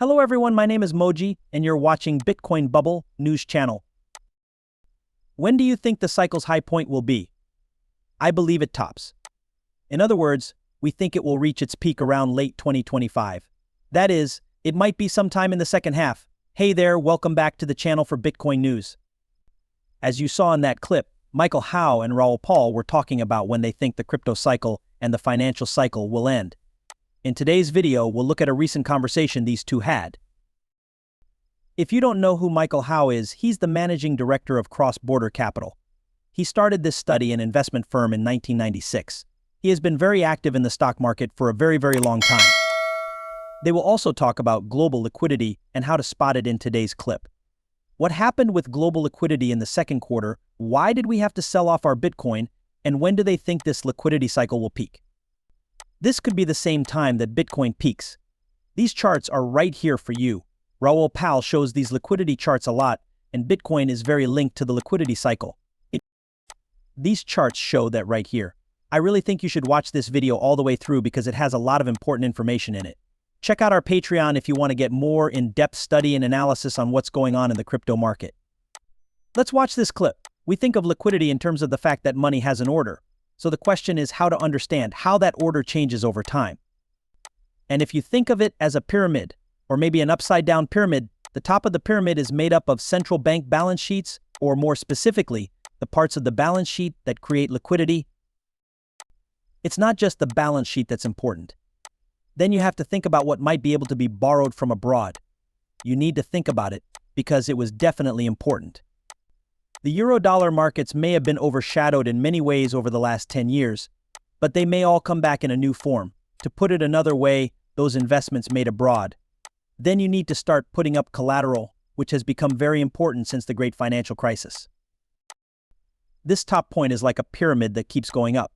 Hello everyone, my name is Moji, and you're watching Bitcoin Bubble News Channel. When do you think the cycle's high point will be? I believe it tops. In other words, we think it will reach its peak around late 2025. That is, it might be sometime in the second half. Hey there, welcome back to the channel for Bitcoin news. As you saw in that clip, Michael Howell and Raoul Pal were talking about when they think the crypto cycle and the financial cycle will end. In today's video, we'll look at a recent conversation these two had. If you don't know who Michael Howell is, he's the managing director of Cross Border Capital. He started this study and investment firm in 1996. He has been very active in the stock market for a very long time. They will also talk about global liquidity and how to spot it in today's clip. What happened with global liquidity in the second quarter, why did we have to sell off our Bitcoin, and when do they think this liquidity cycle will peak? This could be the same time that Bitcoin peaks. These charts are right here for you. Raoul Pal shows these liquidity charts a lot, and Bitcoin is very linked to the liquidity cycle. These charts show that right here. I really think you should watch this video all the way through because it has a lot of important information in it. Check out our Patreon if you want to get more in-depth study and analysis on what's going on in the crypto market. Let's watch this clip. We think of liquidity in terms of the fact that money has an order. So the question is how to understand how that order changes over time. And if you think of it as a pyramid, or maybe an upside-down pyramid, the top of the pyramid is made up of central bank balance sheets, or more specifically, the parts of the balance sheet that create liquidity. It's not just the balance sheet that's important. Then you have to think about what might be able to be borrowed from abroad. You need to think about it because it was definitely important. The euro-dollar markets may have been overshadowed in many ways over the last 10 years, but they may all come back in a new form. To put it another way, those investments made abroad. Then you need to start putting up collateral, which has become very important since the great financial crisis. This top point is like a pyramid that keeps going up.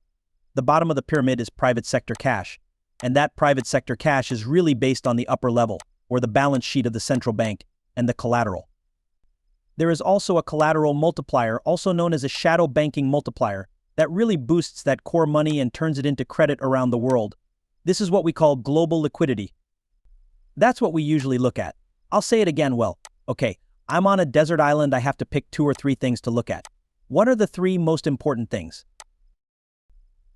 The bottom of the pyramid is private sector cash, and that private sector cash is really based on the upper level, or the balance sheet of the central bank, and the collateral. There is also a collateral multiplier, also known as a shadow banking multiplier, that really boosts that core money and turns it into credit around the world. This is what we call global liquidity. That's what we usually look at. I'll say it again, okay, I'm on a desert island, I have to pick 2 or 3 things to look at. What are the 3 most important things?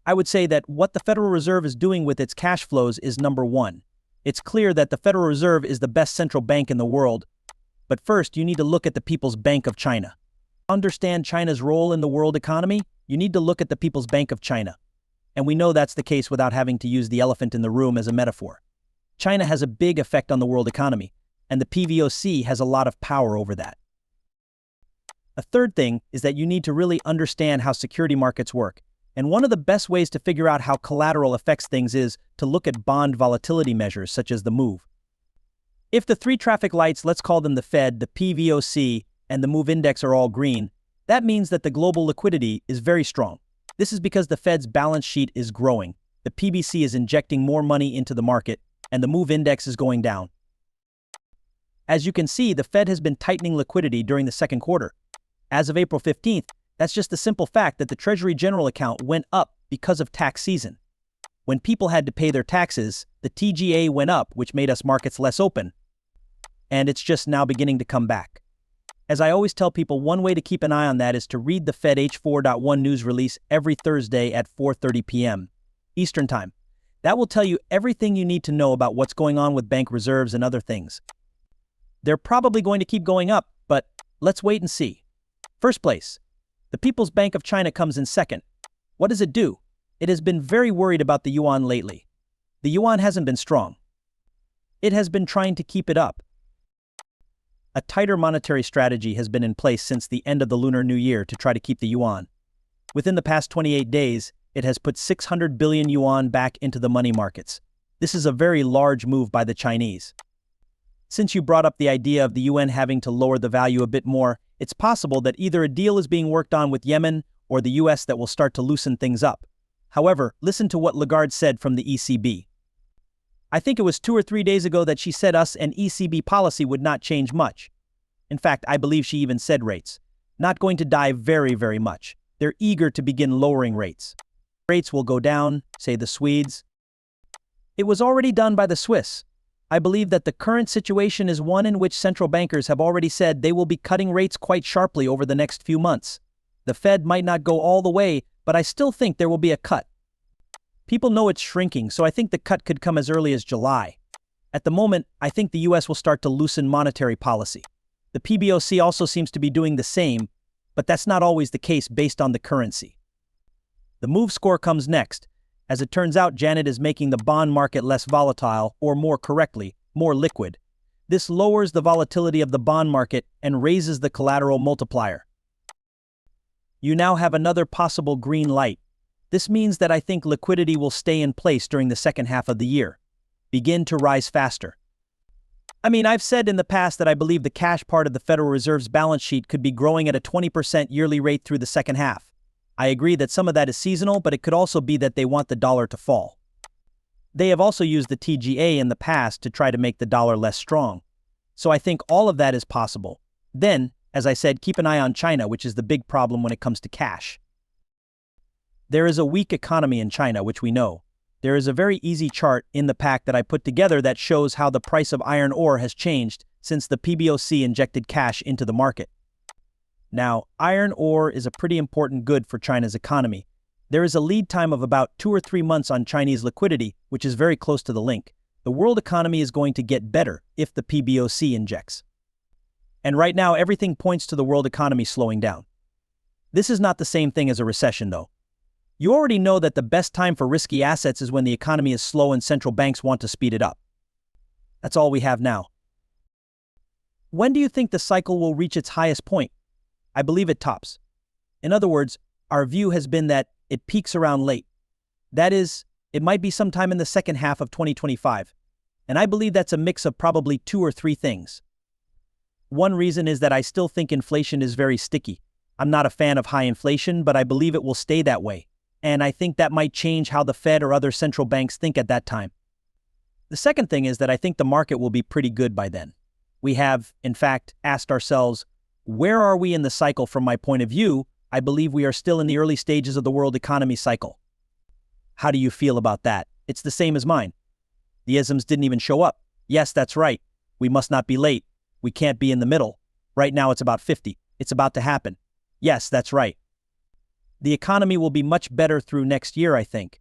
I would say that what the Federal Reserve is doing with its cash flows is number 1. It's clear that the Federal Reserve is the best central bank in the world. But first, you need to look at the People's Bank of China. To understand China's role in the world economy, you need to look at the People's Bank of China. And we know that's the case without having to use the elephant in the room as a metaphor. China has a big effect on the world economy, and the PBOC has a lot of power over that. A third thing is that you need to really understand how security markets work. And one of the best ways to figure out how collateral affects things is to look at bond volatility measures such as the MOVE. If the 3 traffic lights, let's call them the Fed, the PBOC, and the MOVE index are all green, that means that the global liquidity is very strong. This is because the Fed's balance sheet is growing, the PBC is injecting more money into the market, and the MOVE index is going down. As you can see, the Fed has been tightening liquidity during the second quarter. As of April 15th, that's just the simple fact that the Treasury General account went up because of tax season. When people had to pay their taxes, the TGA went up, which made us markets less open. And it's just now beginning to come back. As I always tell people, one way to keep an eye on that is to read the Fed H4.1 news release every Thursday at 4:30 p.m. Eastern Time. That will tell you everything you need to know about what's going on with bank reserves and other things. They're probably going to keep going up, but let's wait and see. First place, the People's Bank of China comes in second. What does it do? It has been very worried about the yuan lately. The yuan hasn't been strong. It has been trying to keep it up. A tighter monetary strategy has been in place since the end of the Lunar New Year to try to keep the yuan. Within the past 28 days, it has put 600 billion yuan back into the money markets. This is a very large move by the Chinese. Since you brought up the idea of the yuan having to lower the value a bit more, it's possible that either a deal is being worked on with Yemen or the US that will start to loosen things up. However, listen to what Lagarde said from the ECB. I think it was 2 or 3 days ago that she said us and ECB policy would not change much. In fact, I believe she even said rates. Not going to dive very much. They're eager to begin lowering rates. Rates will go down, say the Swedes. It was already done by the Swiss. I believe that the current situation is one in which central bankers have already said they will be cutting rates quite sharply over the next few months. The Fed might not go all the way, but I still think there will be a cut. People know it's shrinking, so I think the cut could come as early as July. At the moment, I think the US will start to loosen monetary policy. The PBOC also seems to be doing the same, but that's not always the case based on the currency. The move score comes next. As it turns out, Janet is making the bond market less volatile, or more correctly, more liquid. This lowers the volatility of the bond market and raises the collateral multiplier. You now have another possible green light. This means that I think liquidity will stay in place during the second half of the year. Begin to rise faster. I've said in the past that I believe the cash part of the Federal Reserve's balance sheet could be growing at a 20% yearly rate through the second half. I agree that some of that is seasonal, but it could also be that they want the dollar to fall. They have also used the TGA in the past to try to make the dollar less strong. So I think all of that is possible. Then, as I said, keep an eye on China, which is the big problem when it comes to cash. There is a weak economy in China, which we know. There is a very easy chart in the pack that I put together that shows how the price of iron ore has changed since the PBOC injected cash into the market. Now, iron ore is a pretty important good for China's economy. There is a lead time of about 2 or 3 months on Chinese liquidity, which is very close to the link. The world economy is going to get better if the PBOC injects. And right now, everything points to the world economy slowing down. This is not the same thing as a recession, though. You already know that the best time for risky assets is when the economy is slow and central banks want to speed it up. That's all we have now. When do you think the cycle will reach its highest point? I believe it tops. In other words, our view has been that it peaks around late. That is, it might be sometime in the second half of 2025. And I believe that's a mix of probably 2 or 3 things. One reason is that I still think inflation is very sticky. I'm not a fan of high inflation, but I believe it will stay that way. And I think that might change how the Fed or other central banks think at that time. The second thing is that I think the market will be pretty good by then. We have, in fact, asked ourselves, where are we in the cycle from my point of view? I believe we are still in the early stages of the world economy cycle. How do you feel about that? It's the same as mine. The isms didn't even show up. Yes, that's right. We must not be late. We can't be in the middle. Right now it's about 50. It's about to happen. Yes, that's right. The economy will be much better through next year, I think.